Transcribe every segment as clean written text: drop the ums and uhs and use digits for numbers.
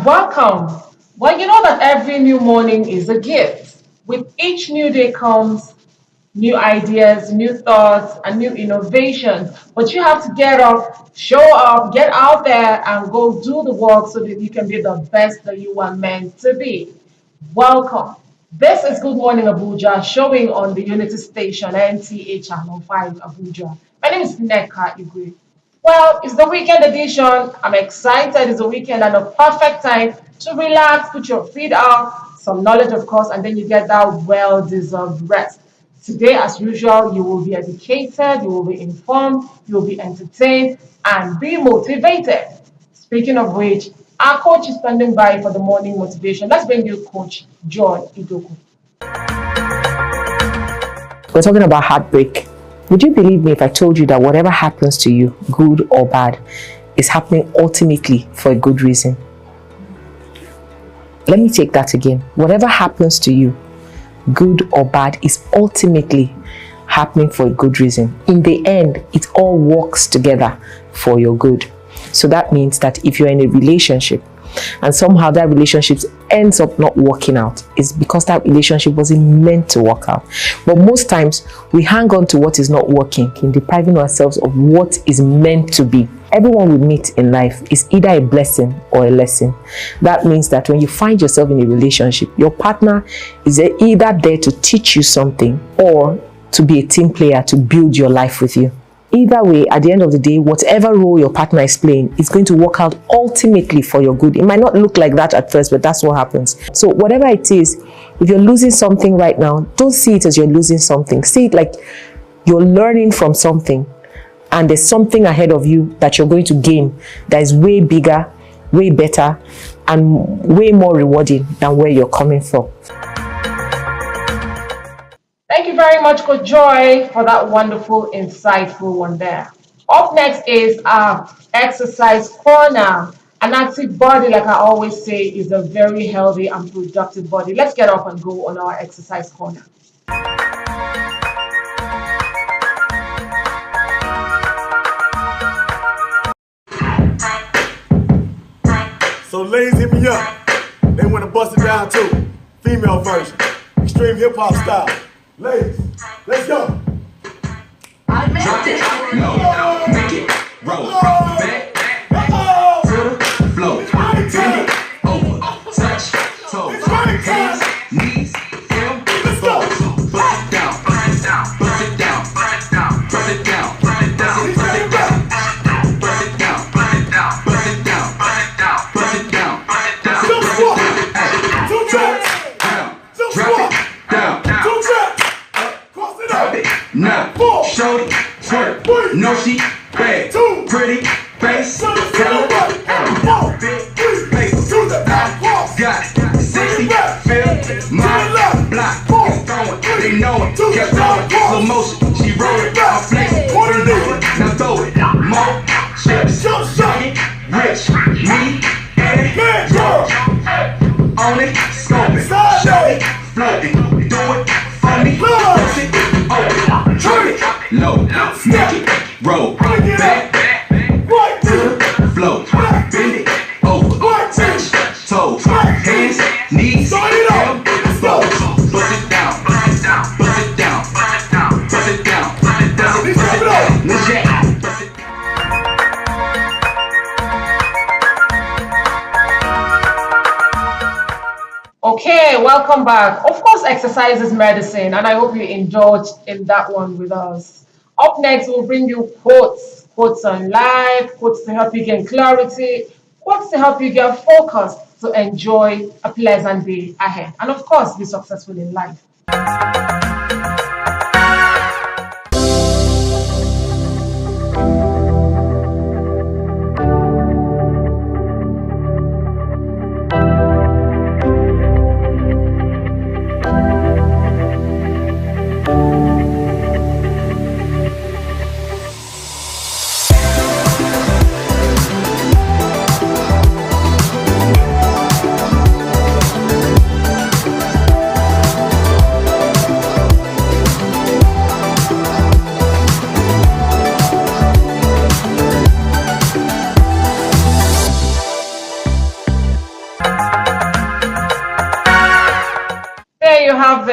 and welcome. Well, you know that every new morning is a gift. With each new day comes new ideas, new thoughts, and new innovations. But you have to get up, show up, get out there, and go do the work so that you can be the best that you are meant to be. Welcome. This is Good Morning Abuja, showing on the Unity Station, NTA Channel 5 Abuja. My name is Neka Igwe. Well, it's the weekend edition. I'm excited. It's a weekend and a perfect time to relax, put your feet up, some knowledge, of course, and then you get that well deserved rest. Today, as usual, you will be educated, you will be informed, you will be entertained, and be motivated. Speaking of which, our coach is standing by for the morning motivation. Let's bring you Coach John Idoku. We're talking about heartbreak. Would you believe me if I told you that whatever happens to you, good or bad, is happening ultimately for a good reason? Let me take that again. Whatever happens to you, good or bad, is ultimately happening for a good reason. In the end, it all works together for your good. So that means that if you're in a relationship and somehow that relationship ends up not working out, it's because that relationship wasn't meant to work out. But most times we hang on to what is not working, in depriving ourselves of what is meant to be. Everyone we meet in life is either a blessing or a lesson. That means that when you find yourself in a relationship, your partner is either there to teach you something or to be a team player to build your life with you. Either way, at the end of the day, whatever role your partner is playing is going to work out ultimately for your good. It might not look like that at first, but that's what happens. So whatever it is, if you're losing something right now, don't see it as you're losing something. See it like you're learning from something, and there's something ahead of you that you're going to gain that is way bigger, way better, and way more rewarding than where you're coming from. Thank you very much, Coach Joy, for that wonderful, insightful one there. Up next is our exercise corner. An active body, like I always say, is a very healthy and productive body. Let's get up and go on our exercise corner. So ladies, hit me up. They want to bust it down too. Female version. Extreme hip hop style. Ladies, let's go. I drop it, low, make it, roll, back, to the flow, bend it, over, touch, toes, hands, knees, film, balls, bust it down, bust it down, bust it down, bust it down, bust it down, bust it down, bust it down, bust it down, bust it down, bust it down, bust it down, bust it down, bust it down, drop it down, now, shorty, twerk, no she bad, pretty face, tell her, big paper, got it, 60, feel, my block, is throwing, they know it, kept going, slow motion, she roll it, I'm flexing, now throw it, more chips, young, rich, me, and girl, on it, scoping, show it, floating, do it for me, push it, open, drop it, low, make it, roll, back, to the flow, bend it, over, touch, toes, hands, knees, elbow, bust it down, bust it down, bust it down, bust it down, bust it down, bust it down, bust it down, legit, bust it down. Okay, welcome back. Of course, exercise is medicine, and I hope you indulged in that one with us. Up next, we'll bring you quotes on life, quotes to help you gain clarity, quotes to help you get focused to enjoy a pleasant day ahead, and of course, be successful in life.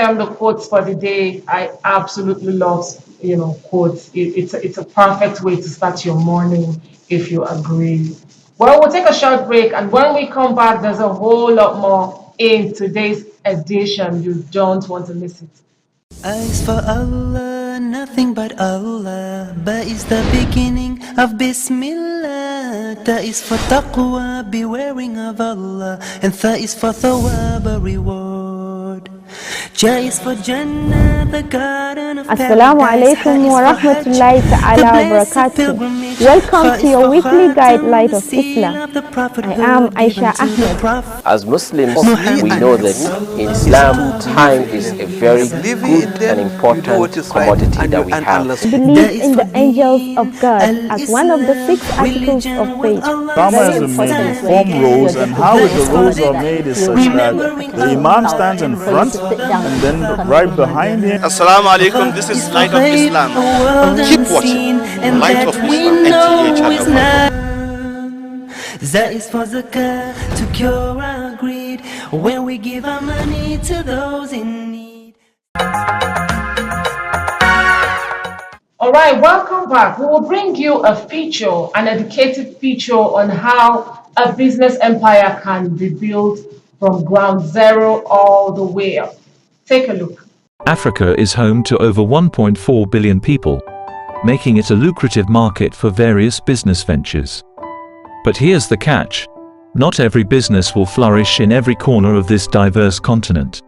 them the quotes for the day. I absolutely love, quotes. It's a perfect way to start your morning if you agree. Well, we'll take a short break, and when we come back, there's a whole lot more in today's edition. You don't want to miss it. Eyes for Allah, nothing but Allah. Ba is the beginning of Bismillah. Ta is for taqwa, bewaring of Allah. And Tha is for thawab, a reward. Ja is for Jannah, the garden of Assalamu alaikum wa rahmatullahi ta'ala wa barakatuh. Welcome to your weekly guide, Light of Islam. I am Aisha Ahmed. As Muslims, we know that in Islam, time is a very good and important commodity that we have. Believe in the angels of God as one of the 6 articles of faith. Summer is a form rows, and how the rows are made is such that the Imam stands in front and then right behind him. Assalamu alaikum, this is Light of Islam. Keep watching Light of Islam, NTA channel. That is for zakah, to cure our greed, when we give our money to those in need. All right, welcome back. We will bring you a feature, an educated feature on how a business empire can be built from ground zero all the way up. Take a look. Africa is home to over 1.4 billion people, making it a lucrative market for various business ventures. But here's the catch: not every business will flourish in every corner of this diverse continent.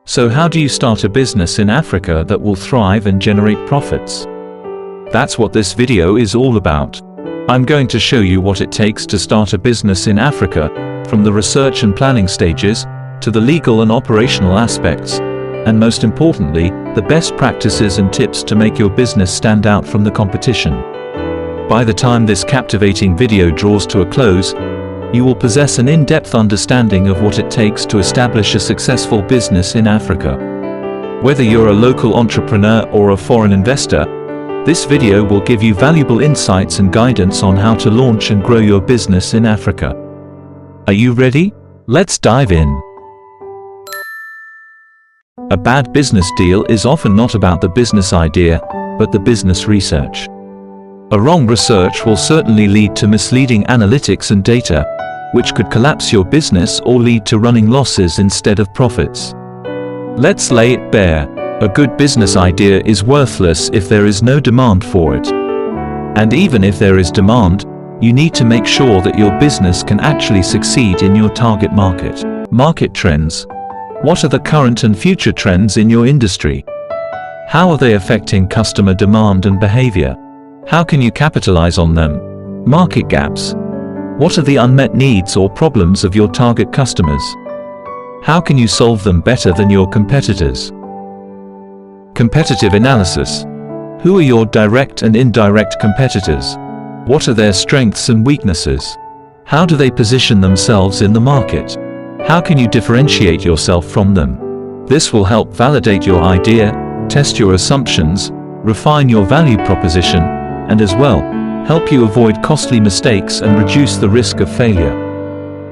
So how do you start a business in Africa that will thrive and generate profits? That's what this video is all about. I'm going to show you what it takes to start a business in Africa, from the research and planning stages, to the legal and operational aspects, and most importantly, the best practices and tips to make your business stand out from the competition. By the time this captivating video draws to a close, you will possess an in-depth understanding of what it takes to establish a successful business in Africa. Whether you're a local entrepreneur or a foreign investor, this video will give you valuable insights and guidance on how to launch and grow your business in Africa. Are you ready? Let's dive in. A bad business deal is often not about the business idea, but the business research. A wrong research will certainly lead to misleading analytics and data, which could collapse your business or lead to running losses instead of profits. Let's lay it bare. A good business idea is worthless if there is no demand for it. And even if there is demand, you need to make sure that your business can actually succeed in your target market. Market trends. What are the current and future trends in your industry? How are they affecting customer demand and behavior? How can you capitalize on them? Market gaps. What are the unmet needs or problems of your target customers? How can you solve them better than your competitors? Competitive analysis. Who are your direct and indirect competitors? What are their strengths and weaknesses? How do they position themselves in the market? How can you differentiate yourself from them? This will help validate your idea, test your assumptions, refine your value proposition, and as well, help you avoid costly mistakes and reduce the risk of failure.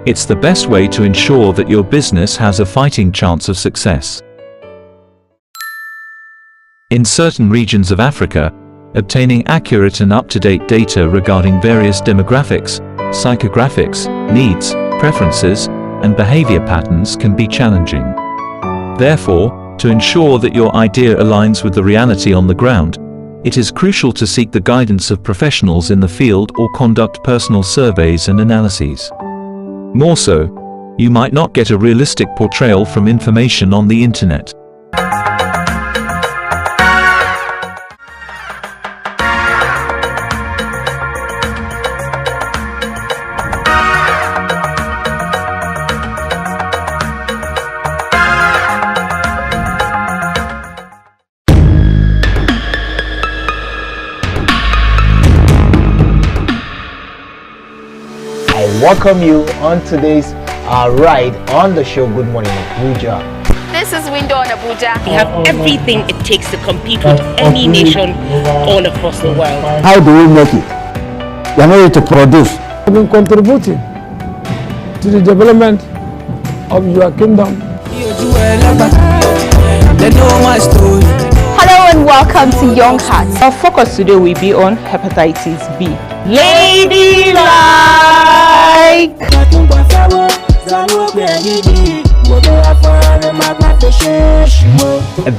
It's the best way to ensure that your business has a fighting chance of success. In certain regions of Africa, obtaining accurate and up-to-date data regarding various demographics, psychographics, needs, preferences, and behavior patterns can be challenging. Therefore, to ensure that your idea aligns with the reality on the ground, it is crucial to seek the guidance of professionals in the field or conduct personal surveys and analyses. More so, you might not get a realistic portrayal from information on the internet. Welcome you on today's ride on the show Good Morning Abuja. This is Window on Abuja. We have everything it takes to compete with any nation all across the world. How do we make it? We are not ready to produce. We've been contributing to the development of your kingdom. know my story. Hello and welcome to Young Hearts. Our focus today will be on hepatitis B. Ladylike!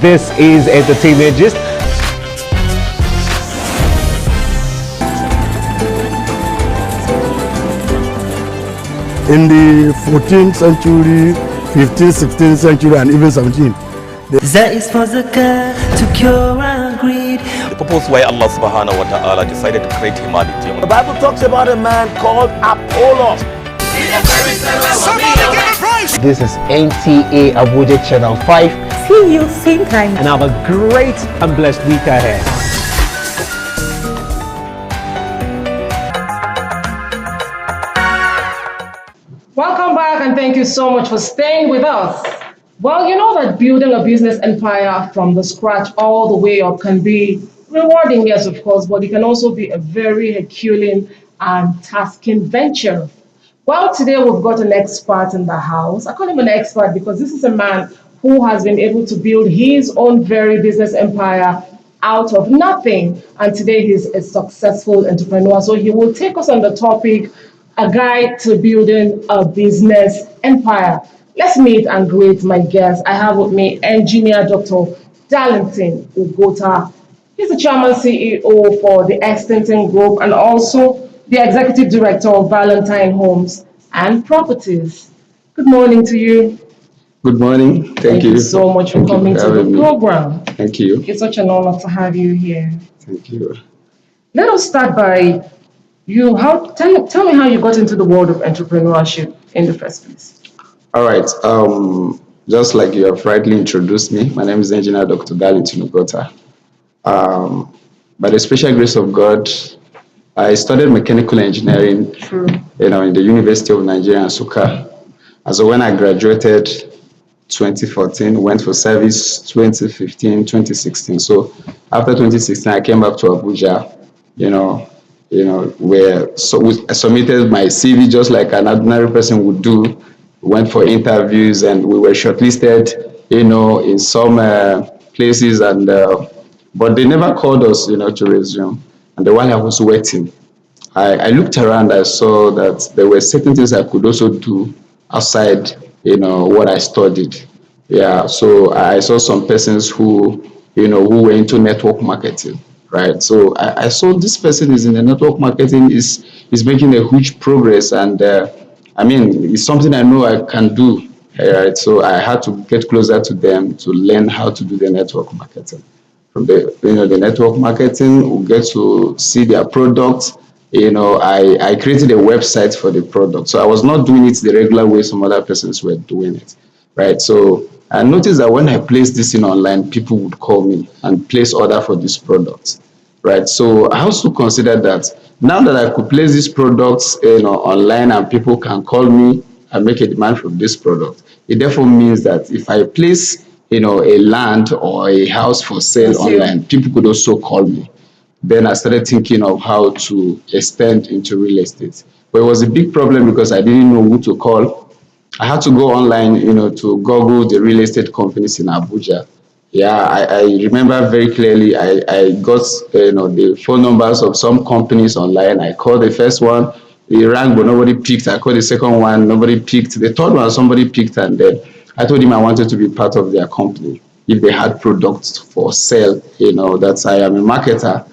This is Entertainment Gist. In the 14th century, 15th, 16th century, and even 17th. That is for zakah to cure our greed. The purpose why Allah subhanahu wa ta'ala decided to create humanity. The Bible talks about a man called Apollos. This is NTA Abuja Channel 5. See you same time. And have a great and blessed week ahead. Welcome back and thank you so much for staying with us. Well, you know that building a business empire from the scratch all the way up can be rewarding, yes, of course, but it can also be a very Herculean and tasking venture. Well, today we've got an expert in the house. I call him an expert because this is a man who has been able to build his own very business empire out of nothing. And today he's a successful entrepreneur. So he will take us on the topic, a guide to building a business empire. Let's meet and greet my guest. I have with me engineer Dr. Darlington Ugota. He's the chairman CEO for the Extension Group and also the executive director of Valentine Homes and Properties. Good morning to you. Good morning. Thank you So much for coming to the program. Thank you. It's such an honor to have you here. Thank you. Let us start by you. Tell me how you got into the world of entrepreneurship in the first place. All right. Just like you have rightly introduced me, my name is Engineer Dr. Darlington Ugota. By the special grace of God, I studied mechanical engineering, in the University of Nigeria, Nsukka. And so when I graduated 2014, went for service 2015, 2016. So after 2016, I came back to Abuja, where I submitted my CV just like an ordinary person would do. Went for interviews and we were shortlisted, in some places, and but they never called us, to resume. And the while I was waiting, I looked around. I saw that there were certain things I could also do outside, what I studied. Yeah, so I saw some persons who were into network marketing, right? So I saw this person is in the network marketing, is making a huge progress, and it's something I know I can do, right? So I had to get closer to them to learn how to do the network marketing. From the network marketing, we get to see their products. I created a website for the product. So I was not doing it the regular way some other persons were doing it, right? So I noticed that when I placed this in online, people would call me and place order for this product, right? So I also considered that now that I could place these products, online and people can call me and make a demand for this product, it therefore means that if I place, a land or a house for sale online, people could also call me. Then I started thinking of how to extend into real estate. But it was a big problem because I didn't know who to call. I had to go online, to Google the real estate companies in Abuja. Yeah, I remember very clearly, I got, the phone numbers of some companies online. I called the first one, they rang, but nobody picked. I called the second one, nobody picked. The third one, somebody picked, and then I told him I wanted to be part of their company if they had products for sale. That I am a marketer.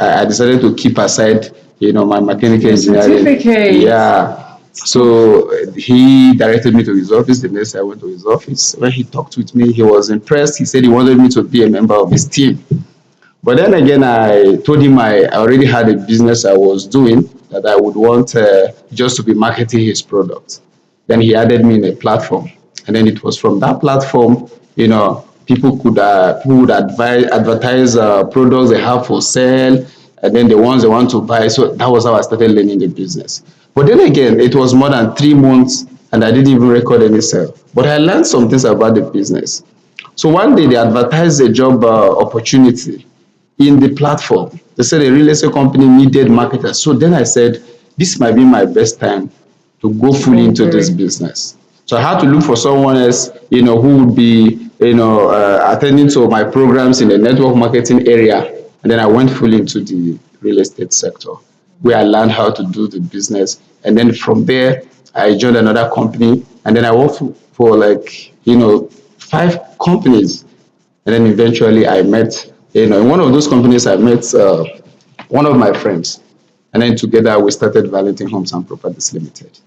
I decided to keep aside, my mechanical engineering. Certificate. Yeah. So he directed me to his office. The next day I went to his office. When he talked with me, he was impressed. He said he wanted me to be a member of his team. But then again, I told him I already had a business I was doing that I would want just to be marketing his products. Then he added me in a platform. And then it was from that platform, people would advertise products they have for sale, and then the ones they want to buy. So that was how I started learning the business. But then again, it was more than 3 months and I didn't even record any sale. But I learned some things about the business. So one day they advertised a job opportunity in the platform. They said a real estate company needed marketers. So then I said, this might be my best time to go fully into this business. So I had to look for someone else, who would be, attending to my programs in the network marketing area. And then I went fully into the real estate sector where I learned how to do the business. And then from there, I joined another company. And then I worked for like, 5 companies. And then eventually I met, in one of those companies, I met one of my friends. And then together we started Valentin Homes and Properties Limited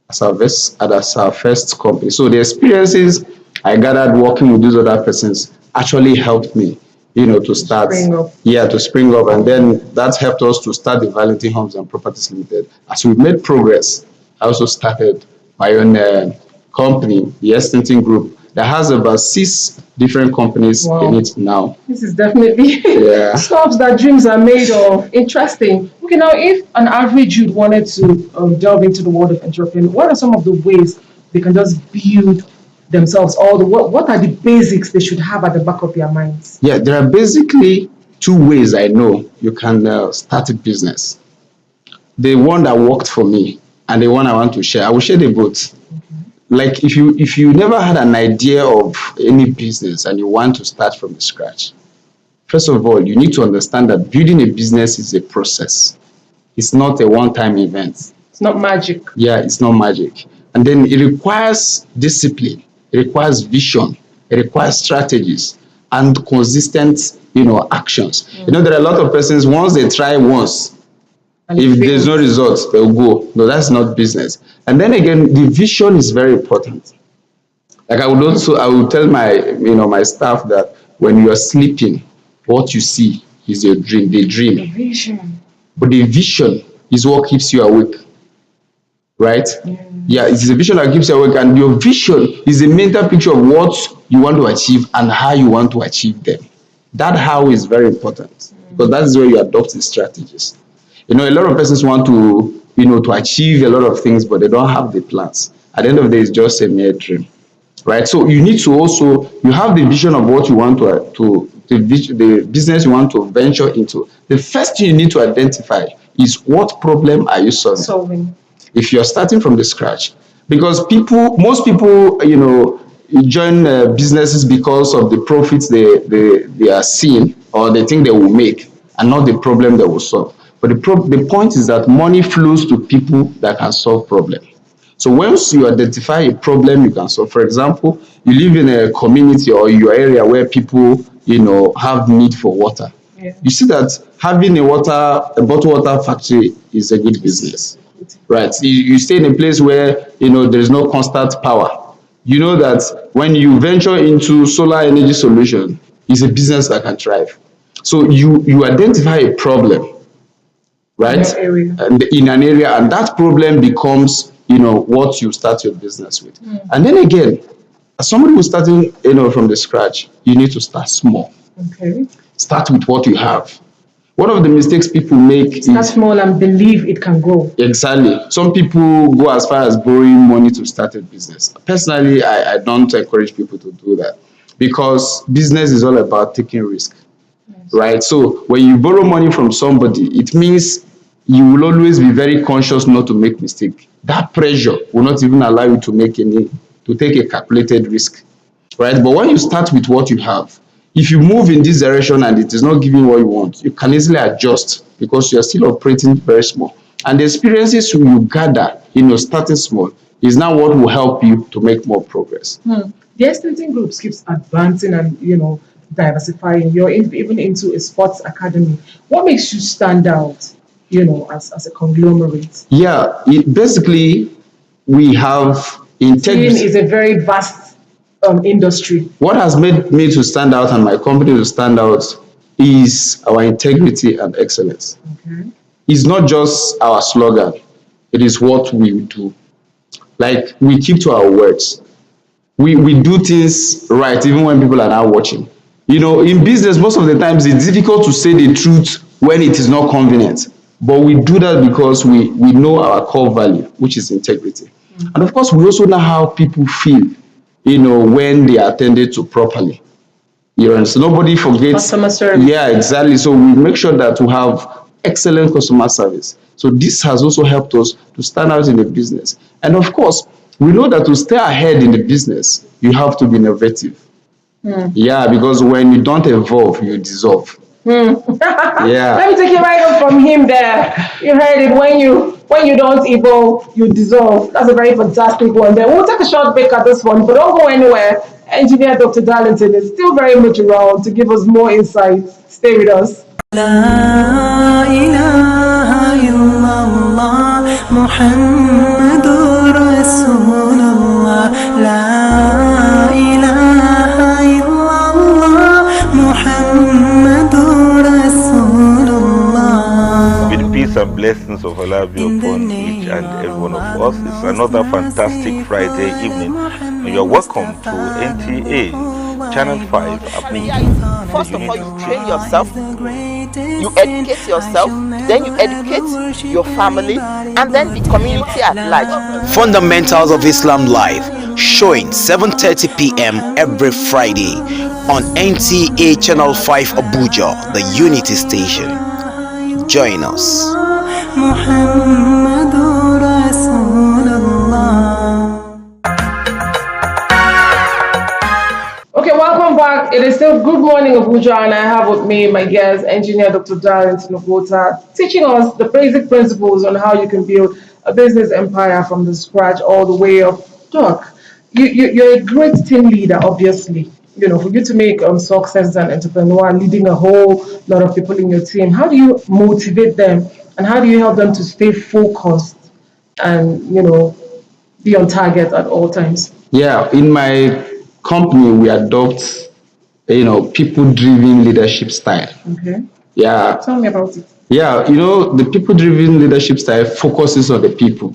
as our first company. So the experiences I gathered working with these other persons actually helped me, to start. Spring up. Yeah, to spring up. And then that helped us to start the Valentin Homes and Properties Limited. As we made progress, I also started my own company, the Estinting Group, that has about 6 different companies in it now. This is definitely Yeah. stuff that dreams are made of. Interesting. Okay, now if an average youth wanted to delve into the world of entrepreneurship, what are some of the ways they can just build themselves? What are the basics they should have at the back of their minds? Yeah, there are basically 2 ways I know you can start a business. The one that worked for me and the one I want to share. I will share the both. Like if you never had an idea of any business and you want to start from scratch, first of all, you need to understand that building a business is a process. It's not a one-time event. It's not magic. Yeah, it's not magic. And then it requires discipline, it requires vision, it requires strategies and consistent, actions. There are a lot of persons, once they try once, if there's no results, they'll go. No, that's not business. And then again, the vision is very important. Like I will tell my staff that when you are sleeping, what you see is your dream, the dream. The vision. But the vision is what keeps you awake. Right? Yeah, it's the vision that keeps you awake, and your vision is a mental picture of what you want to achieve and how you want to achieve them. That how is very important because that is where you adopt the strategies. A lot of persons want to, to achieve a lot of things, but they don't have the plans. At the end of the day, it's just a mere dream, right? So you need to you have the vision of what you want the business you want to venture into. The first thing you need to identify is what problem are you solving? If you're starting from the scratch, because most people, join businesses because of the profits they are seeing or they think they will make, and not the problem they will solve. But the point is that money flows to people that can solve problems. So once you identify a problem you can solve, for example, you live in a community or your area where people, have need for water. Yeah. You see that having a bottled water factory is a good business, right? You stay in a place where, there is no constant power. You know that when you venture into solar energy solution, it's a business that can thrive. So you identify a problem, right? And in an area, and that problem becomes, what you start your business with. And then again, as somebody who's starting, from the scratch, you need to start small. Okay. Start with what you have. One of the mistakes people make Start small and believe it can grow. Exactly. Some people go as far as borrowing money to start a business. Personally, I don't encourage people to do that because business is all about taking risk, right? So when you borrow money from somebody, it means you will always be very conscious not to make mistake. That pressure will not even allow you to take a calculated risk, right? But when you start with what you have, if you move in this direction and it is not giving what you want, you can easily adjust because you are still operating very small. And the experiences you gather, starting small, is now what will help you to make more progress. The Estinting Group keeps advancing and, diversifying. You're even into a sports academy. What makes you stand out, as a conglomerate? Yeah, basically, we have integrity. Team is a very vast industry. What has made me to stand out and my company to stand out is our integrity and excellence. Okay. It's not just our slogan, it is what we do. Like, we keep to our words. We do things right even when people are not watching. In business, most of the times it's difficult to say the truth when it is not convenient. But we do that because we know our core value, which is integrity. And of course, we also know how people feel, when they are attended to properly. So nobody forgets. Customer service. Yeah, exactly. So we make sure that we have excellent customer service. So this has also helped us to stand out in the business. And of course, we know that to stay ahead in the business, you have to be innovative. Yeah, because when you don't evolve, you dissolve. Yeah. Let me take it right up from him there. You heard it. When you don't evolve, you dissolve. That's a very fantastic one there. We'll take a short break at this one, but don't go anywhere. Engineer Dr. Darlington is still very much around to give us more insights. Stay with us. لا إله إلا الله محمد رسول الله لا إله إلا الله محمد رسول الله. May the peace and blessings of Allah be upon each and every one of us. It's another fantastic Friday evening, and you're welcome to NTA Channel 5 Abuja. First of all, you train yourself, you educate yourself, then you educate your family, and then the community at large. Fundamentals of Islam Live, showing 7:30 p.m. every Friday on NTA Channel 5 Abuja, the Unity Station. Join us. Okay, welcome back. It is still Good Morning Abuja, and I have with me my guest, engineer Dr. Darlington Ogota, teaching us the basic principles on how you can build a business empire from the scratch all the way up. Doc, you're a great team leader, obviously. You know, for you to make success as an entrepreneur, leading a whole lot of people in your team, how do you motivate them, and how do you help them to stay focused and, you know, be on target at all times? Yeah, in my company, we adopt, people-driven leadership style. Okay. Yeah. Tell me about it. Yeah, the people-driven leadership style focuses on the people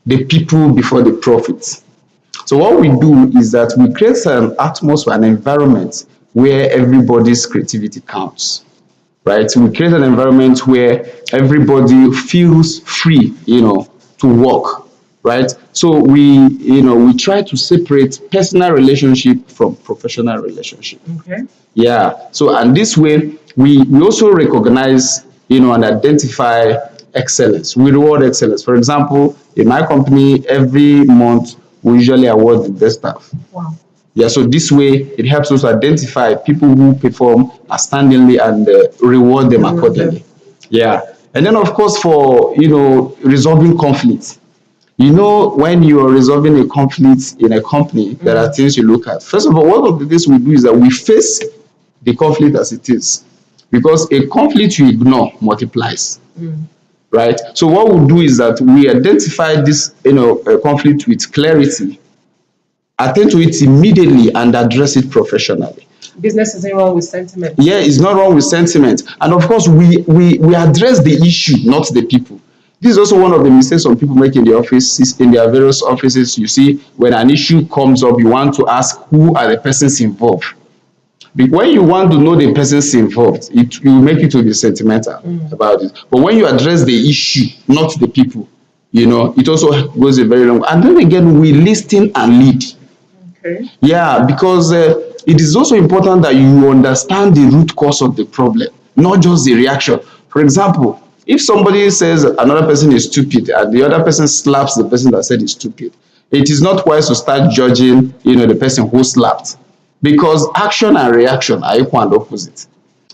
before the profits. So what we do is that we create an atmosphere, an environment where everybody's creativity counts, right? So we create an environment where everybody feels free, to work, right? So we try to separate personal relationship from professional relationship. Okay. Yeah. So, and this way, we also recognize, and identify excellence. We reward excellence. For example, in my company, every month we usually award the best staff. Wow. Yeah. So this way, it helps us identify people who perform outstandingly and reward them accordingly. Yeah. And then, of course, for resolving conflicts. When you are resolving a conflict in a company, there are things you look at. First of all, one of the things we do is that we face the conflict as it is, because a conflict you ignore multiplies, right? So what we do is that we identify this, conflict with clarity, attend to it immediately, and address it professionally. Business isn't wrong with sentiment. Yeah, it's not wrong with sentiment, and of course, we address the issue, not the people. This is also one of the mistakes some people make in the offices, in their various offices. You see, when an issue comes up, you want to ask who are the persons involved. When you want to know the persons involved, it will make you to be sentimental about it. But when you address the issue, not the people, it also goes a very long way. And then again, we listen and lead. Okay. Yeah, because it is also important that you understand the root cause of the problem, not just the reaction. For example, if somebody says another person is stupid and the other person slaps the person that said he's stupid, it is not wise to start judging, the person who slapped, because action and reaction are equal and opposite.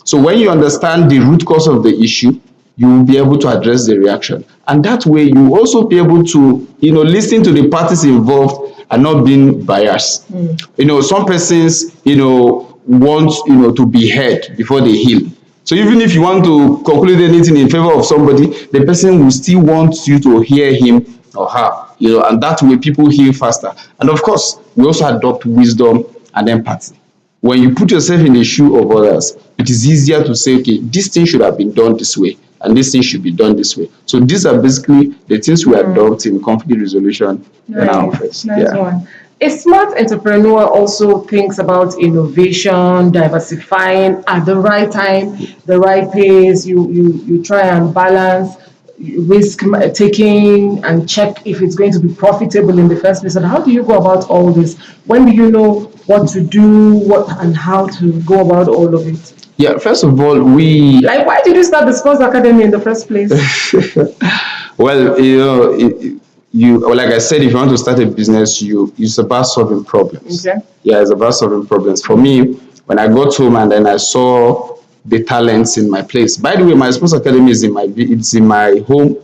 So when you understand the root cause of the issue, you will be able to address the reaction. And that way you will also be able to, listen to the parties involved and not being biased. Some persons, want, to be heard before they heal. So even if you want to conclude anything in favor of somebody, the person will still want you to hear him or her, and that way people heal faster. And of course, we also adopt wisdom and empathy. When you put yourself in the shoe of others, it is easier to say, okay, this thing should have been done this way, and this thing should be done this way. So these are basically the things we adopt in conflict resolution in our office. Nice one. A smart entrepreneur also thinks about innovation, diversifying at the right time, the right pace. You try and balance risk taking and check if it's going to be profitable in the first place. And how do you go about all this? When do you know what to do, what and how to go about all of it? Yeah, first of all, why did you start the Sports Academy in the first place? Well, like I said, if you want to start a business, it's about solving problems. Okay. Yeah, it's about solving problems. For me, when I got home and then I saw the talents in my place. By the way, my sports academy is in my home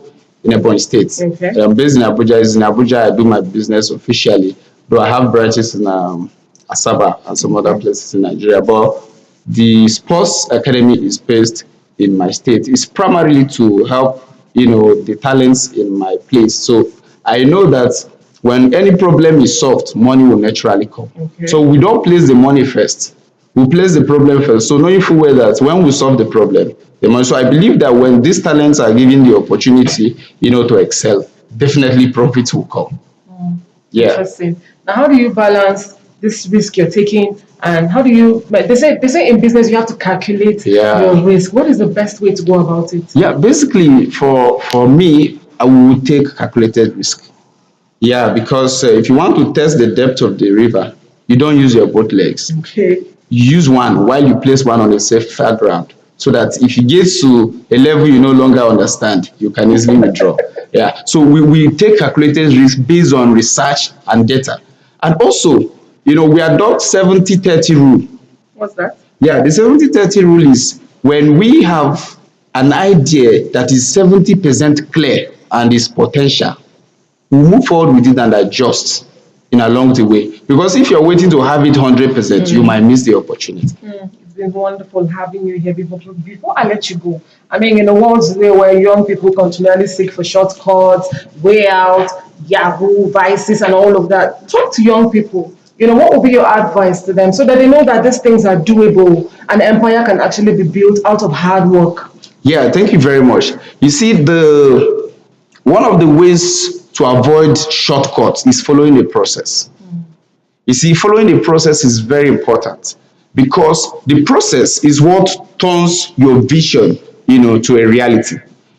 in Ebonyi State. Okay. I'm based in Abuja. It's in Abuja. I do my business officially, though I have branches in Asaba and some other places in Nigeria. But the sports academy is based in my state. It's primarily to help, the talents in my place. So I know that when any problem is solved, money will naturally come. Okay. So we don't place the money first. We place the problem first. So knowing full well that when we solve the problem, the money. So I believe that when these talents are given the opportunity, to excel, definitely profits will come. Yeah. Interesting. Now, how do you balance this risk you're taking, and how do you? They say in business you have to calculate your risk. What is the best way to go about it? Yeah, basically for me, I will take calculated risk. Yeah, because if you want to test the depth of the river, you don't use your both legs. Okay. You use one while you place one on a safer ground, so that if you get to a level you no longer understand, you can easily withdraw. Yeah. So we take calculated risk based on research and data. And also, we adopt 70-30 rule. What's that? Yeah, the 70-30 rule is when we have an idea that is 70% clear and is potential, we move forward with it and adjust along the way. Because if you're waiting to have it 100%, you might miss the opportunity. It's been wonderful having you here. Before I let you go, I mean, in a world today where young people continually seek for shortcuts, way out, Yahoo, vices, and all of that, talk to young people. What would be your advice to them so that they know that these things are doable and empire can actually be built out of hard work? Yeah, thank you very much. You see, one of the ways to avoid shortcuts is following the process. You see, following the process is very important because the process is what turns your vision, to a reality.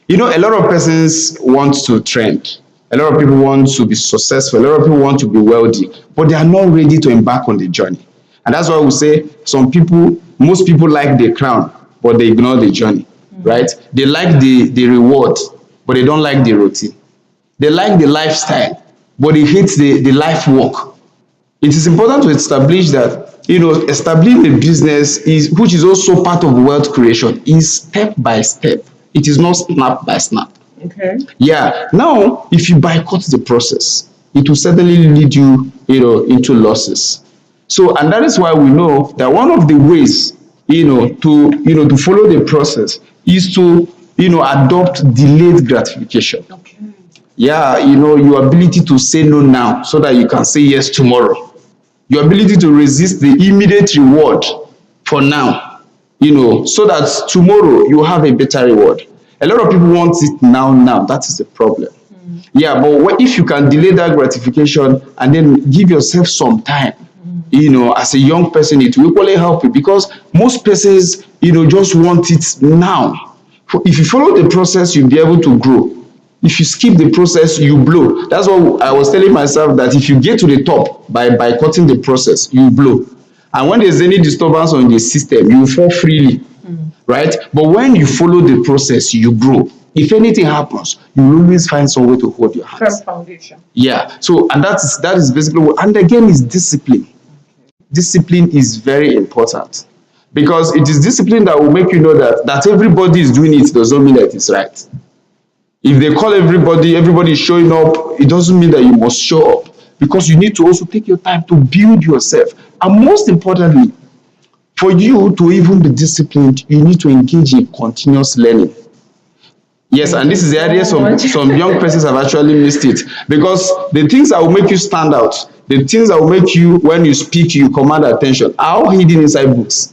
A lot of persons want to trend. A lot of people want to be successful. A lot of people want to be wealthy, but they are not ready to embark on the journey. And that's why we say most people like the crown, but they ignore the journey, right? They like the reward, but they don't like the routine. They like the lifestyle, but they hate the life work. It is important to establish that, establishing a business which is also part of wealth creation, is step by step. It is not snap by snap. Okay. Yeah. Now, if you boycott the process, it will certainly lead you, into losses. So, and that is why we know that one of the ways, to follow the process is to, adopt delayed gratification. Okay. Yeah, your ability to say no now so that you can say yes tomorrow. Your ability to resist the immediate reward for now, so that tomorrow you have a better reward. A lot of people want it now. That is the problem. Yeah, but if you can delay that gratification and then give yourself some time, as a young person, it will equally help you because most persons, just want it now. If you follow the process, you'll be able to grow. If you skip the process, you blow. That's what I was telling myself, that if you get to the top by cutting the process, you blow. And when there's any disturbance on the system, you fall freely, right? But when you follow the process, you grow. If anything happens, you will always find some way to hold your hands. Firm foundation. Yeah. So, and that is basically what, and again, is discipline. Discipline is very important because it is discipline that will make you know that everybody is doing it doesn't mean that it's right. If they call everybody is showing up, it doesn't mean that you must show up because you need to also take your time to build yourself. And most importantly, for you to even be disciplined, you need to engage in continuous learning. Yes, and this is the area some young persons have actually missed it because the things that will make you stand out, the things that will make you, when you speak, you command attention, are all hidden inside books.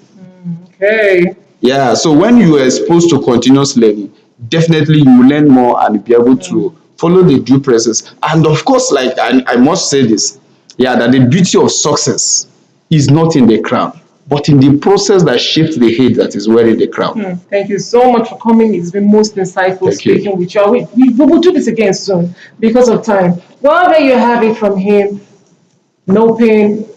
Okay. Yeah, so when you are exposed to continuous learning, definitely you will learn more and be able to follow the due process. And of course, like I must say this, that the beauty of success is not in the crown, but in the process that shapes the head that is wearing the crown. Thank you so much for coming. It's been most insightful speaking with you. We will do this again soon because of time. Well, there you have it from him. No pain,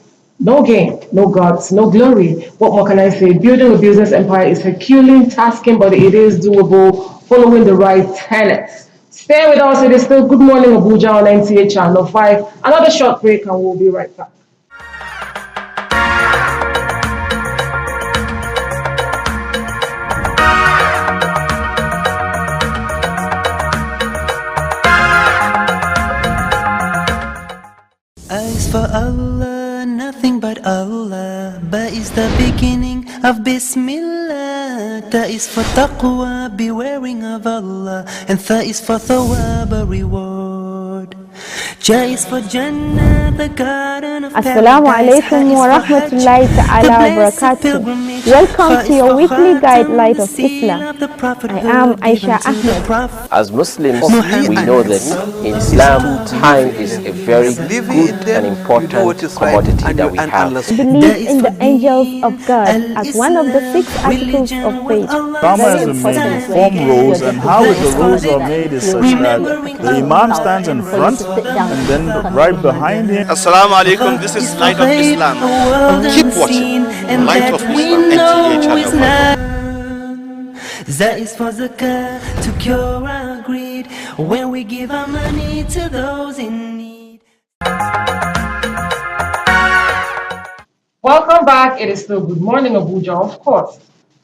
no gain, no gods, no glory. What more can I say? Building a business empire is Herculean tasking, but it is doable following the right tenets. Stay with us. It is still Good Morning Abuja on NTA Channel 5. Another short break and we'll be right back. Eyes for Allah, nothing but Allah. Ba is the beginning of Bismillah. Ta is for taqwa, bewaring of Allah. And Tha is for thawab, a reward. Ja is for Jannah, the garden of Assalamu paradise. alaikum wa rahmatullahi ta'ala wa barakatuh. Welcome to your weekly guide Light of Islam. I am Aisha Ahmed. As Muslims, we know that in Islam, time is a very good and important commodity that we have. Believe in the angels of God as one of the 6 articles of faith. Some has been made to form rows, and how the rows are made is such that the Imam stands in front, and then right behind him. Assalamu alaikum, this is Light of Islam. Keep watching Light of Islam, NTA Channel 5. That is for zakah to cure our greed when we give our money to those in need. Welcome back. It is still Good Morning Abuja, of course.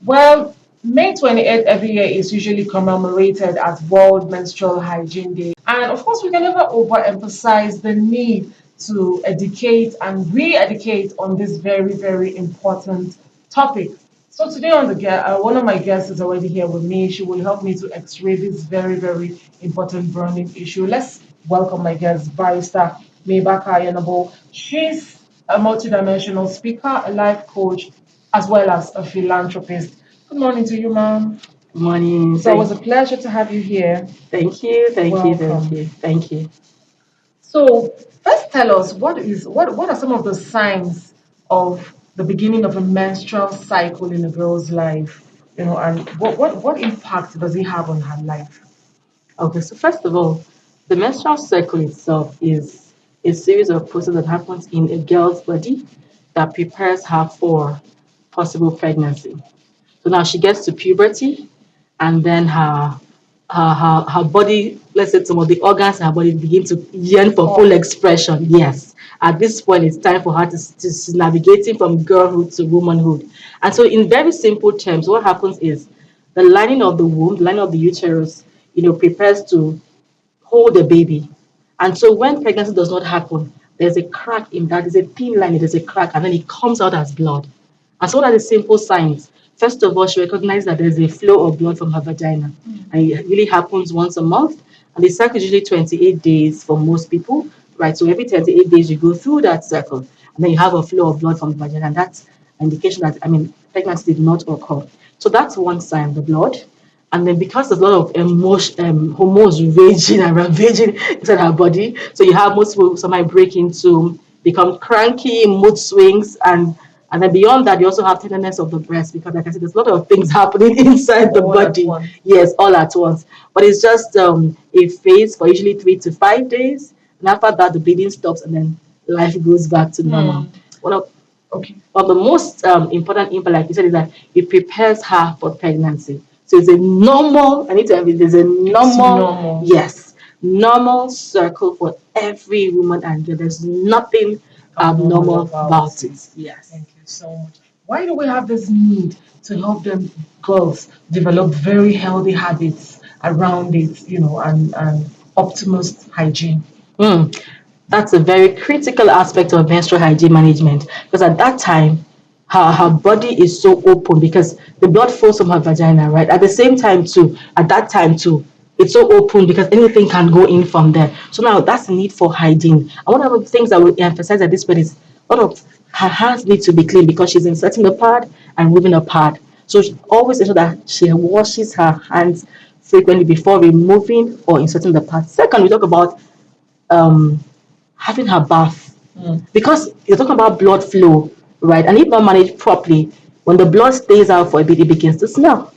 Well, May 28th every year is usually commemorated as World Menstrual Hygiene Day. And of course, we can never overemphasize the need to educate and re-educate on this very, very important topic. So today on one of my guests is already here with me. She will help me to x-ray this very, very important burning issue. Let's welcome my guest, Barrister Maybaka Yanabo. She's a multidimensional speaker, a life coach, as well as a philanthropist. Good morning to you, ma'am. Good morning. So it was a pleasure to have you here. Thank you, thank you, Welcome. thank you, thank you. So first tell us what are some of the signs of the beginning of a menstrual cycle in a girl's life, and what impact does it have on her life? Okay, so first of all, the menstrual cycle itself is a series of processes that happens in a girl's body that prepares her for possible pregnancy. So now she gets to puberty, and then her body, let's say some of the organs in her body begin to yearn for full expression. Yes. At this point, it's time for her to navigating from girlhood to womanhood. And so in very simple terms, what happens is the lining of the womb, the lining of the uterus, prepares to hold the baby. And so when pregnancy does not happen, there's a crack in that, there's a thin line, there's a crack, and then it comes out as blood. And so what are the simple signs? First of all, she recognizes that there's a flow of blood from her vagina. And it really happens once a month. And the cycle is usually 28 days for most people, right? So every 28 days, you go through that cycle. And then you have a flow of blood from the vagina. And that's an indication that, pregnancy did not occur. So that's one sign, the blood. And then because there's a lot of hormones raging and ravaging inside her body, so you have most people, some might break into, become cranky, mood swings, and then beyond that, you also have tenderness of the breast, because like I said, there's a lot of things happening inside the body. Yes, all at once. But it's just a phase for usually 3 to 5 days. And after that, the bleeding stops and then life goes back to normal. One of the most important impact, like you said, is that it prepares her for pregnancy. So it's a normal, there's a normal, yes, normal circle for every woman, and there's nothing abnormal about it. Yes. Thank you so much. Why do we have this need to help them girls develop very healthy habits around it, and optimist hygiene? That's a very critical aspect of menstrual hygiene management, because at that time, her body is so open because the blood flows from her vagina, right? At the same time too, at that time too, it's so open because anything can go in from there. So now that's the need for hygiene. And one of the things I will emphasize at this point is a lot of her hands need to be clean because she's inserting a pad and removing a pad. So she always ensure that she washes her hands frequently before removing or inserting the pad. Second, we talk about having her bath, because you're talking about blood flow, right? And if not managed properly, when the blood stays out for a bit, it begins to smell.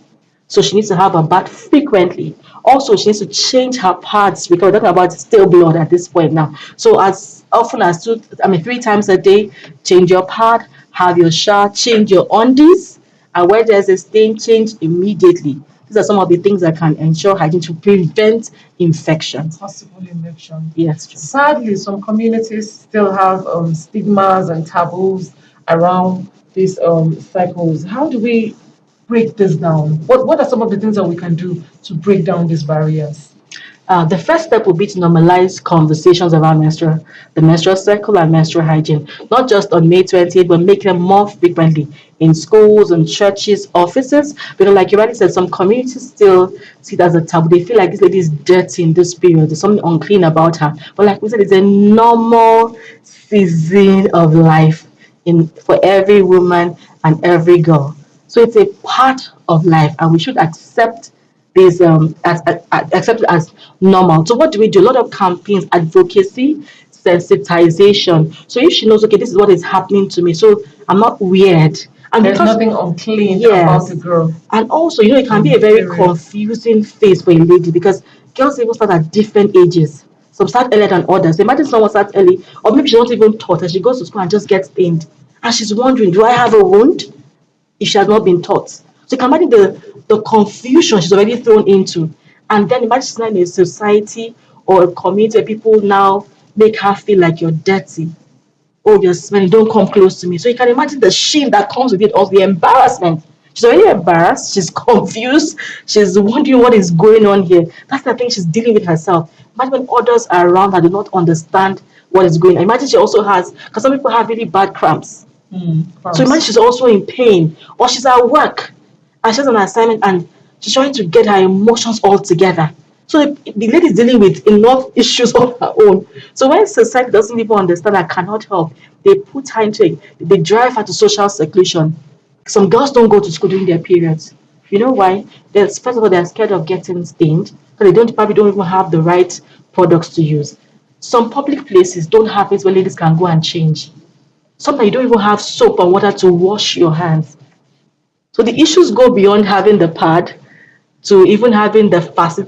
So she needs to have a bath frequently. Also, she needs to change her pads, because we're talking about stale blood at this point now. So as often as 3 times a day, change your pad, have your shower, change your undies, and where there's a stain, change immediately. These are some of the things that can ensure hygiene to prevent infections. Possible infection. Yes. Sadly, some communities still have stigmas and taboos around these cycles. How do we break this down? What are some of the things that we can do to break down these barriers? The first step would be to normalize conversations about the menstrual cycle and menstrual hygiene, not just on May 28th, but make them more frequently in schools and churches, offices. Because, like you already said, some communities still see it as a taboo. They feel like this lady is dirty in this period. There's something unclean about her. But, like we said, it's a normal season of life for every woman and every girl. So it's a part of life, and we should accept this accept it as normal. So what do we do? A lot of campaigns, advocacy, sensitization. So if she knows, okay, this is what is happening to me, so I'm not weird. And there's nothing unclean about the girl. And also, it can be a very confusing phase for a lady because girls even start at different ages. Some start earlier than others. Imagine someone starts early, or maybe she's not even taught, and she goes to school and just gets stained. And she's wondering, do I have a wound? If she has not been taught. So you can imagine the confusion she's already thrown into. And then imagine she's not in a society or a community where people now make her feel like you're dirty. Oh, you're smelling, don't come close to me. So you can imagine the shame that comes with it, or the embarrassment. She's already embarrassed, she's confused, she's wondering what is going on here. That's the thing she's dealing with herself. Imagine when others are around her do not understand what is going on. Imagine she also has, because some people have really bad cramps. So imagine she's also in pain, or she's at work and she has an assignment and she's trying to get her emotions all together. So the lady is dealing with enough issues of her own. So when society doesn't even understand and cannot help, they put her into it, they drive her to social seclusion. Some girls don't go to school during their periods. You know why? First of all, they're scared of getting stained, so they probably don't even have the right products to use. Some public places don't have it where ladies can go and change. Sometimes you don't even have soap and water to wash your hands. So the issues go beyond having the pad to even having the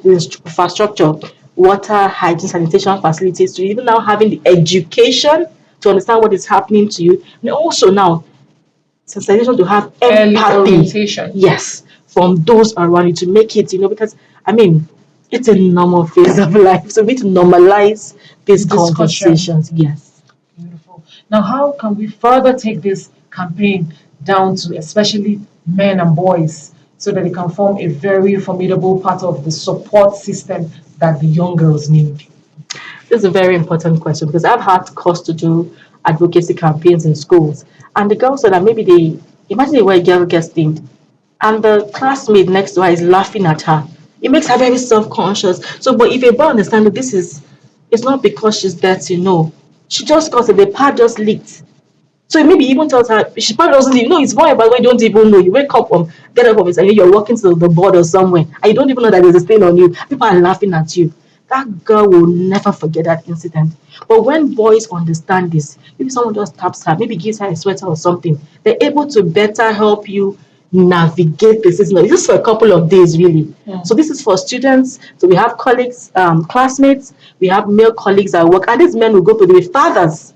infrastructure, water, hygiene, sanitation facilities, to even now having the education to understand what is happening to you. And also now, sensitization to have empathy. Yes, from those around you to make it, because, it's a normal phase of life. So we need to normalize these conversations. Yes. Now, how can we further take this campaign down to especially men and boys so that they can form a very formidable part of the support system that the young girls need? This is a very important question because I've had cause to do advocacy campaigns in schools. And the girls said that maybe imagine the way a girl gets stained and the classmate next to her is laughing at her. It makes her very self-conscious. So, but if a boy understands that it's not because she's dirty, no. She just got the pad just leaked. So maybe even tells her, she probably doesn't even know, it's more about when you don't even know. You wake up, get up of it, and you're walking to the board or somewhere, and you don't even know that there's a stain on you. People are laughing at you. That girl will never forget that incident. But when boys understand this, maybe someone just taps her, maybe gives her a sweater or something, they're able to better help you navigate the season. This is for a couple of days, really. So this is for students. So we have colleagues, classmates, we have male colleagues at work, and these men will go to be fathers.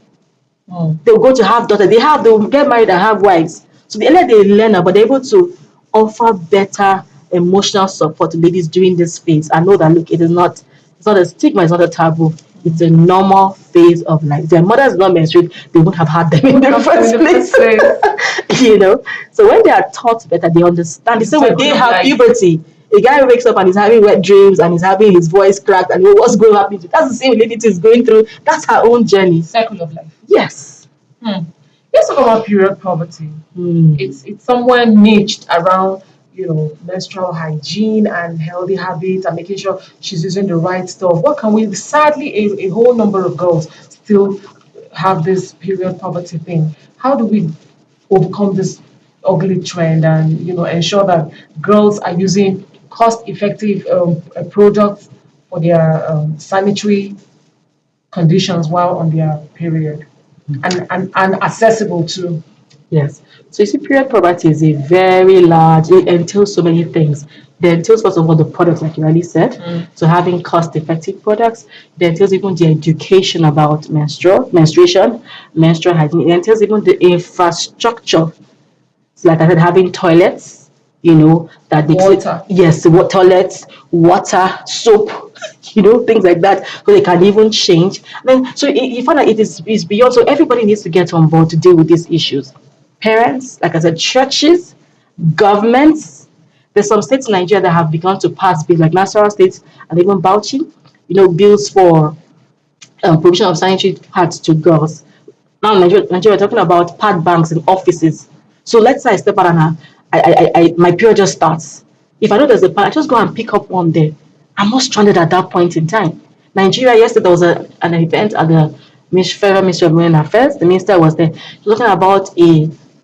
They'll go to have daughters. They'll get married and have wives. So the earlier they learn, but they're able to offer better emotional support to ladies during this phase. And know that look, it's not a stigma, it's not a taboo. It's a normal phase of life. If their mothers not menstruate, they wouldn't have had them in the first place. So when they are taught better, they understand. So when they have puberty, a guy wakes up and he's having wet dreams and he's having his voice cracked and what's going to happen to. That's the same lady is going through. That's her own journey. Cycle of life. Yes. Let's talk about period poverty. It's somewhere niched around, menstrual hygiene and healthy habits and making sure she's using the right stuff. What can we? Sadly, a whole number of girls still have this period poverty thing. How do we overcome this ugly trend and ensure that girls are using cost-effective products for their sanitary conditions while on their period and accessible too? Yes. So you see, period poverty is a very large, it entails so many things. It entails, first of all, the products, like you already said. So having cost-effective products. It entails even the education about menstruation, menstrual hygiene. It entails even the infrastructure. So like I said, having toilets, that they Water. yes, toilets, water, soap, things like that, so they can even change. Then, so you find that it's beyond. So everybody needs to get on board to deal with these issues. Parents, like I said, churches, governments. There's some states in Nigeria that have begun to pass bills, like Nasarawa State and even Bauchi, bills for provision of sanitary pads to girls. Now, Nigeria, we're talking about pad banks in offices. So let's say I step out and my period just starts. If I know there's a pad, I just go and pick up one there. I'm not stranded at that point in time. Nigeria, yesterday there was an event at the Federal Ministry of Women Affairs. The minister was there talking about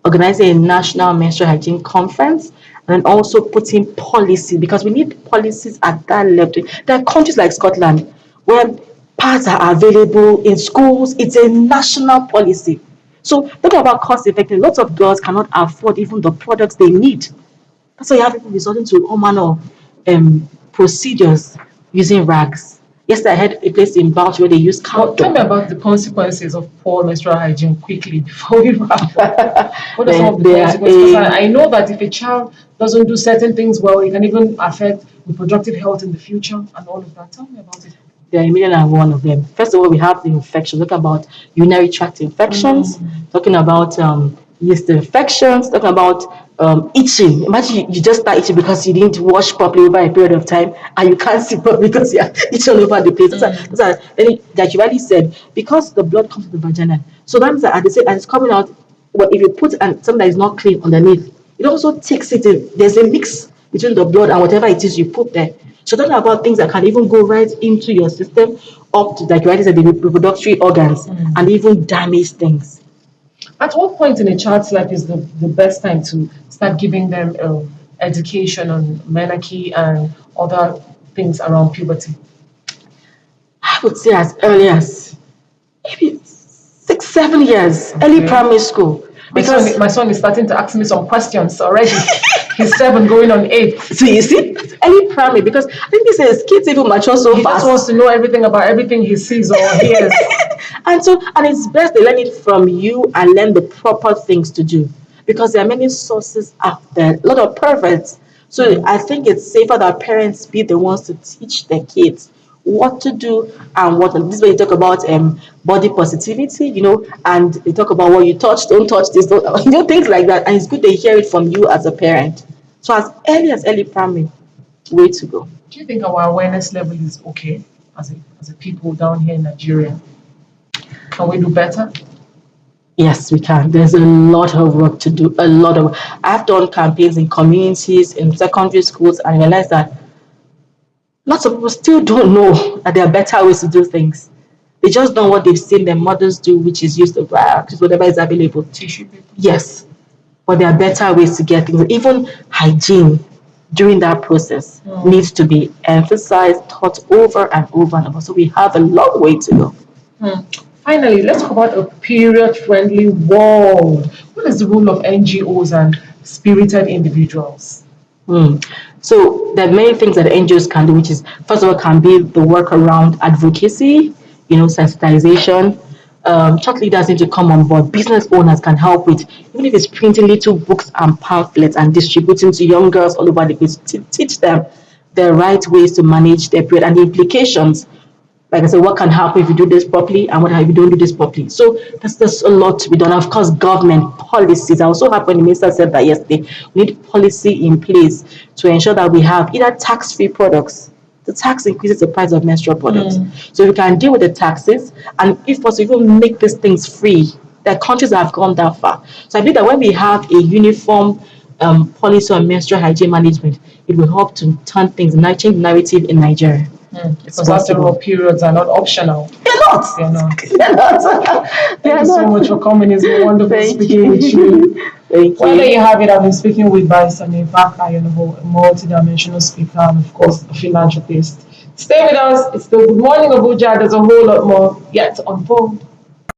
organizing a national menstrual hygiene conference and also putting policy, because we need policies at that level. There are countries like Scotland where pads are available in schools. It's a national policy. So talking about cost effective, lots of girls cannot afford even the products they need. That's why you have people resorting to all manner of procedures using rags. Yesterday, I had a place in Bauchi where they use cow. Tell me about the consequences of poor menstrual hygiene quickly before we wrap up. What are some of the consequences? Because I know that if a child doesn't do certain things well, it can even affect reproductive health in the future and all of that. Tell me about it. There are a million and one of them. First of all, we have the infection. Talking about urinary tract infections, talking about yeast infections, talking about itching. Imagine you just start itching because you didn't wash properly over a period of time and you can't see properly because you're itching all over the place. That you already said, because the blood comes to the vagina. So that means that and it's coming out, but if you put something that is not clean underneath, it also takes it in. There's a mix between the blood and whatever it is you put there. So talking about things that can even go right into your system, up to, like you already said, the reproductive organs, and even damage things. At what point in a child's life is the best time to start giving them education on menarche and other things around puberty? I would say as early as maybe 6-7 years, early primary school. Because my son is starting to ask me some questions already. He's 7 going on 8. So you see, early primary, because I think this is kids even mature so fast. He just wants to know everything about everything he sees or hears. And it's best they learn it from you and learn the proper things to do, because there are many sources out there, a lot of perverts. So I think it's safer that parents be the ones to teach their kids what to do and what. This is where you talk about body positivity, and they talk about what you touch, don't touch this, don't, things like that. And it's good they hear it from you as a parent. So as early primary, way to go. Do you think our awareness level is okay as a people down here in Nigeria? Can we do better? Yes, we can. There's a lot of work to do. I've done campaigns in communities, in secondary schools, and realized that lots of people still don't know that there are better ways to do things. They just know what they've seen their mothers do, which is use the rags, whatever is available. Tissue paper. Yes, but there are better ways to get things. Even hygiene during that process needs to be emphasized, taught over and over and over. So we have a long way to go. Finally, let's talk about a period-friendly world. What is the role of NGOs and spirited individuals? So there are many things that NGOs can do, which is, first of all, can be the work around advocacy, sensitization. Church leaders need to come on board. Business owners can help with, even if it's printing little books and pamphlets and distributing to young girls all over the place to teach them the right ways to manage their period and the implications. Like I said, what can happen if you do this properly and what if you don't do this properly? So there's a lot to be done. Of course, government policies. I was so happy when the minister said that yesterday. We need policy in place to ensure that we have either tax-free products. The tax increases the price of menstrual products. So we can deal with the taxes and if possible, even make these things free. There are countries that have gone that far. So I believe that when we have a uniform policy on menstrual hygiene management, it will help to turn things, change the narrative in Nigeria. Because after all, periods are not optional. They're not. Thank you so much for coming. It's been wonderful speaking with you. Thank you. Well, there you have it. I've been speaking with Baisani Baka, a multidimensional speaker and, of course, a philanthropist. Stay with us. It's the Good Morning Abuja. There's a whole lot more yet to unfold.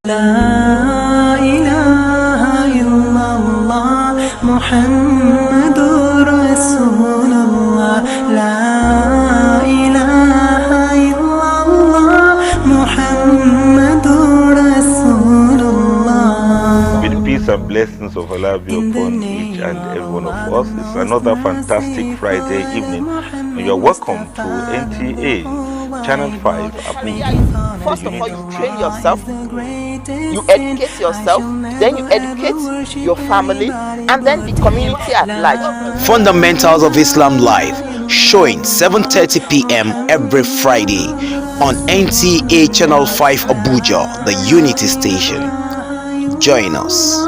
La ilaha illallah Muhammadur Rasulullah. La ilaha illallah Muhammadur Rasulullah. May the peace and blessings of Allah be upon each and every one of us. It's another fantastic Friday evening, and you're welcome to NTA Channel 5 Abuja. First of all, you train yourself, you educate yourself, then you educate your family, and then the community at large. Fundamentals of Islam Live, showing 7:30 p.m. every Friday on NTA Channel 5 Abuja, the Unity Station. Join us.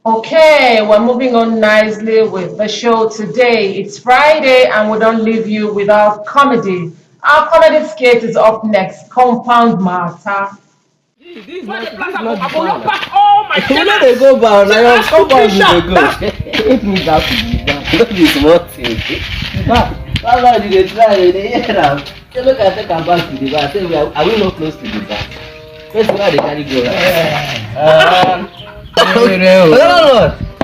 Okay, we're moving on nicely with the show today. It's Friday and we don't leave you without comedy. Our comedy skit is up next, Compound Matter. This is not the plan. You know they go bound, I am compound you dey go. It means that to be back. Don't be small thing. Back. Why did they try? They hear am. Say look I take am back to the back. Say are we not close to the back? First where they carry go now.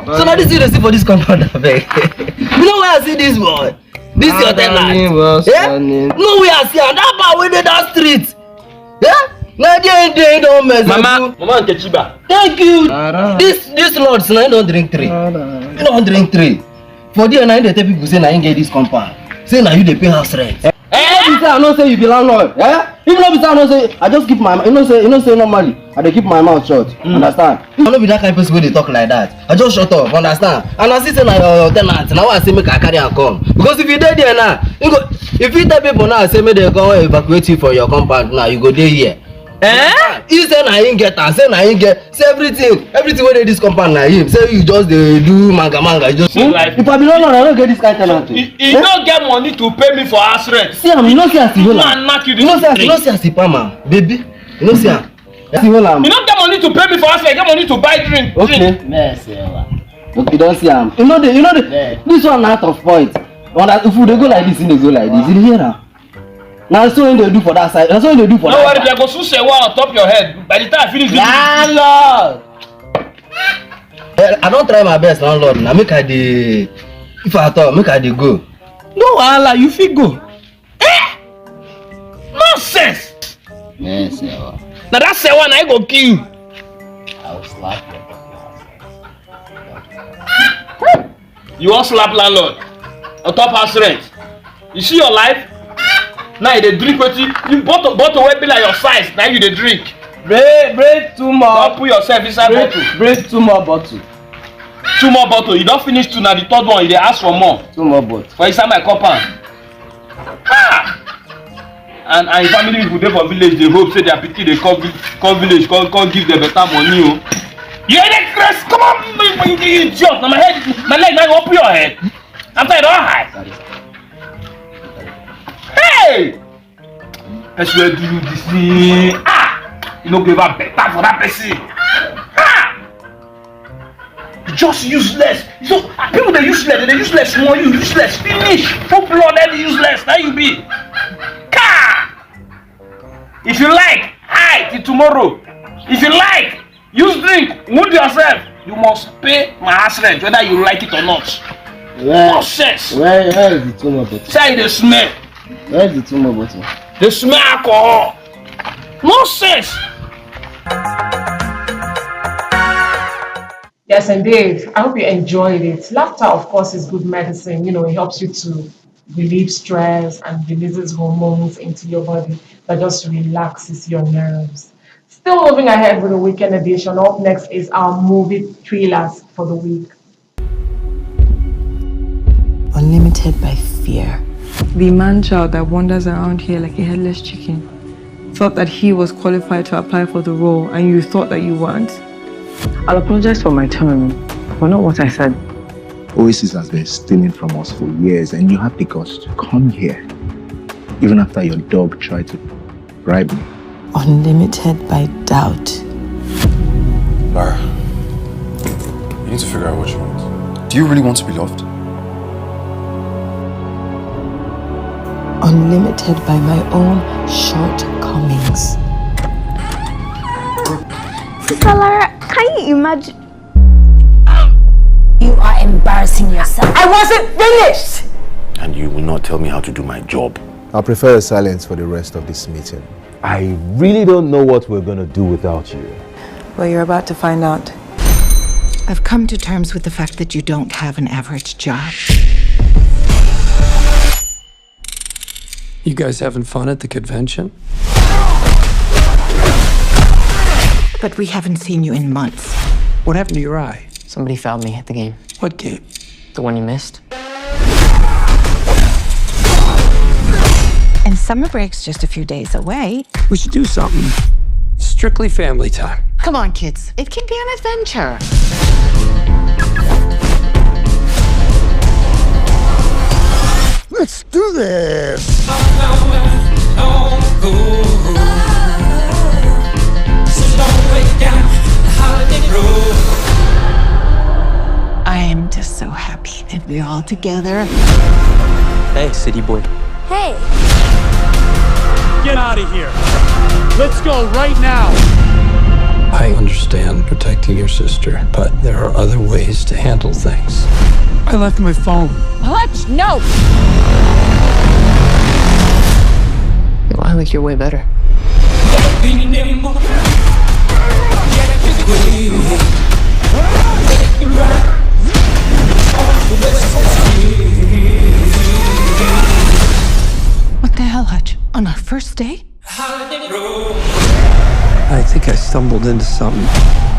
So now this is the see for this compound abeg. You know where I see this boy? This your tenant. Yeah? No where I see am. That bar wey dey that street. Yeah? Now they don't mess Mama Nkechiba. Thank you. This lord now don't drink 3. You don't drink 3. For there now they tell people say now you get this compound. Say now you dey pay house rent. I don't say you be landlord. Eh? Even though I don't say I just keep my you know say normally I dey keep my mouth shut. Understand? I don't be that kind of person where they talk like that. I just shut up. Understand? And I see say now your tenant. Now I say make I carry and come. Because if you dey there now, you go. If you tell people now say make they come evacuate you for your compound now, you go there here. Eh? He say na him get am, say na him get, say everything wey dey this compound na him. Say you just dey do manga, you just. If I be landlord, I don't get this kind of tenant. He don't get money to pay me for house rent. See am, you know say as he hold am. You know say as he palm am, baby. You know say am. As he hold am. You don't get money to pay me for house rent, you get money to buy drink. Okay. Okay, you don't see am. You know the this one out of point. If you dey go like this, you dey go like this. You hear am? Now so they do for that side. That's what they do for that side. No worry, they go soon say one on top your head. By the time I finish landlord. I don't try my best, landlord. Now make I dey. If I talk, make I dey go. No wahala, you fit go. Eh? Nonsense. Yes, now that say one I go kill you. I will slap you. You want slap landlord on top house rent? You see your life? Now you dey drink wetin you bottle wey be like your size. Now you dey drink. Break 2 more. Don't put yourself inside bottle. Break 2 more bottle. 2 more bottle. You don't finish 2 now. The third one you dey ask for more. 2 more bottle. For inside my compound. Ah! And family people dey for village dey hope say their pikin dey come village come give them better money o. You dey craze? Come on, you idiot! Na my leg now you open your head. After you don hide. Hey! Person wey do you this thing, you no go ever better for that person. Just useless. So people dey useless, they useless small, you useless finish. Full blood then useless, now you be. If you like, hide till tomorrow. If you like, use drink, wound yourself. You must pay my house rent, whether you like it or not. Nonsense. Where is the 2 more bottle? Say the smell. Where is the 2 more bottle? They smell alcohol. Nonsense. Yes, indeed. I hope you enjoyed it. Laughter, of course, is good medicine. You know, it helps you to relieve stress and releases hormones into your body that just relaxes your nerves. Still moving ahead with the weekend edition. Up next is our movie trailers for the week. Unlimited by fear. The man-child that wanders around here like a headless chicken thought that he was qualified to apply for the role, and you thought that you weren't. I'll apologize for my tone, but not what I said. Oasis has been stealing from us for years, and you have the guts to come here, even after your dog tried to bribe me. Unlimited by doubt. Lara, you need to figure out what you want. Do you really want to be loved? Unlimited by my own shortcomings. Sister Lara, can you imagine? You are embarrassing yourself. I wasn't finished! And you will not tell me how to do my job. I'll prefer a silence for the rest of this meeting. I really don't know what we're gonna do without you. Well, you're about to find out. I've come to terms with the fact that you don't have an average job. You guys having fun at the convention? But we haven't seen you in months. What happened to your eye? Somebody fouled me at the game. What game? The one you missed. And summer break's just a few days away. We should do something. Strictly family time. Come on, kids. It can be an adventure. Let's do this! I am just so happy that we're all together. Hey, city boy. Hey! Get out of here! Let's go right now! I understand protecting your sister, but there are other ways to handle things. I left my phone. What? No! Yo, I like your way better. What the hell, Hutch? On our first day? I think I stumbled into something.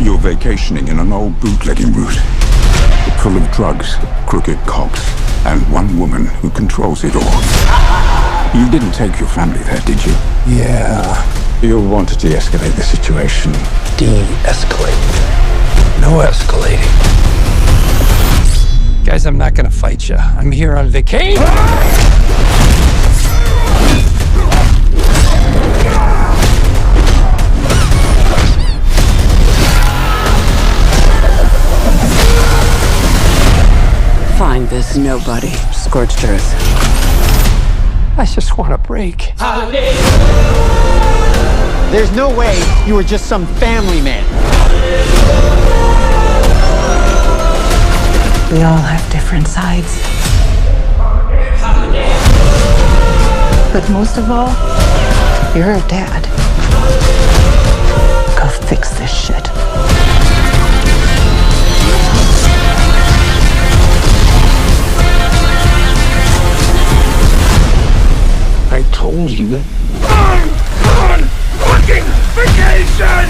You're vacationing in an old bootlegging route, full of drugs, crooked cops, and one woman who controls it all. You didn't take your family there, did you? Yeah. You'll want to de-escalate the situation. De-escalate. No escalating. Guys, I'm not gonna fight you. I'm here on vacation. Find this nobody. Scorched earth. I just want a break. There's no way you were just some family man. We all have different sides. But most of all, you're a dad. Go fix this shit. I told you that. I'm on fucking vacation!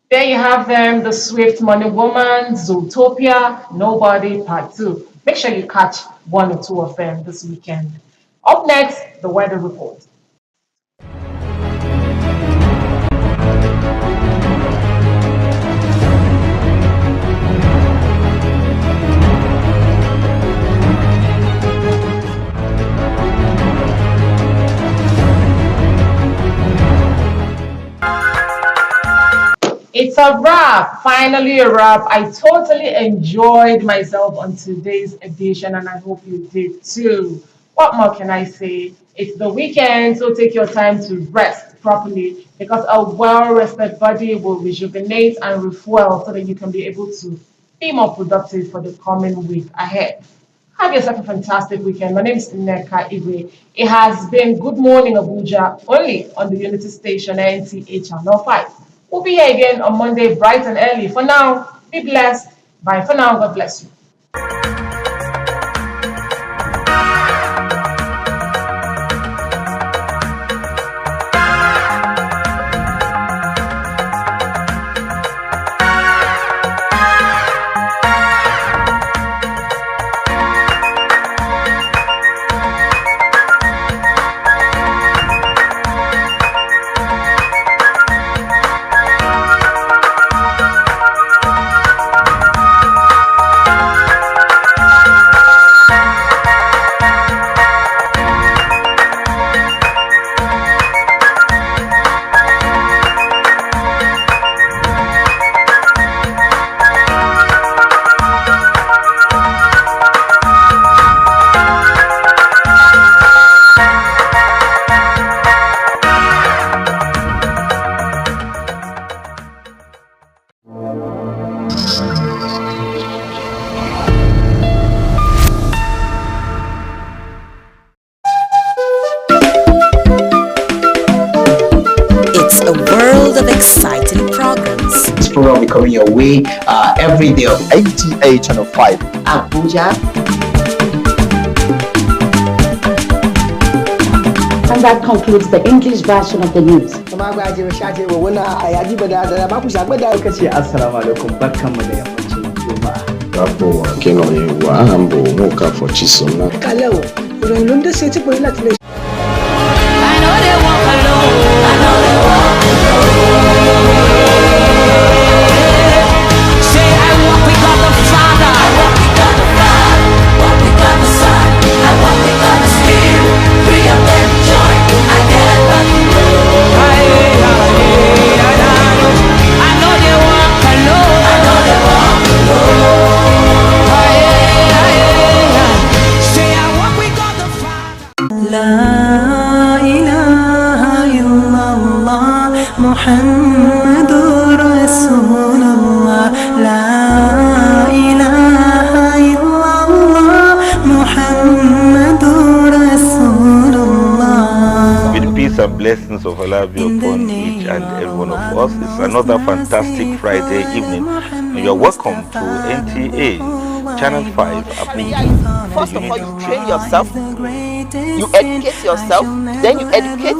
There you have them, The Swift Money Woman, Zootopia, Nobody, Part 2. Make sure you catch one or two of them this weekend. Up next, the weather report. It's a wrap, finally a wrap. I totally enjoyed myself on today's edition and I hope you did too. What more can I say? It's the weekend, so take your time to rest properly because a well-rested body will rejuvenate and refuel so that you can be able to be more productive for the coming week ahead. Have yourself a fantastic weekend. My name is Nneka Igwe. It has been Good Morning Abuja, only on the Unity Station, NTA Channel 5. We'll be here again on Monday, bright and early. For now, be blessed. Bye for now. God bless you. Program will be coming your way every day on NTA Channel 5 Abuja. And that concludes the English version of the news. Assalamu alaikum, barkanmu da yammacin Juma'a. Rapo Kenoye wa Ambo Moka for Chisona. Kaleo, ìròyìn ló ń dé sí etí pé láti lè. I know they walk alone. I know they walk alone. Say I walk with God the Father. I walk with God the Father. Walk with God the Son. I walk with God the Spirit. Free of their joy. I never know. I know they walk alone. I know they walk alone. Say I walk with God the Father. La ilaha illallah Muhammadur Rasulullah. La ilaha illallah Muhammadur Rasulullah. With peace and blessings of Allah be upon each and every one of us. It's another fantastic Friday evening, and you're welcome to NTA Channel 5 Abuja. First of all, you train yourself, you educate yourself, then you educate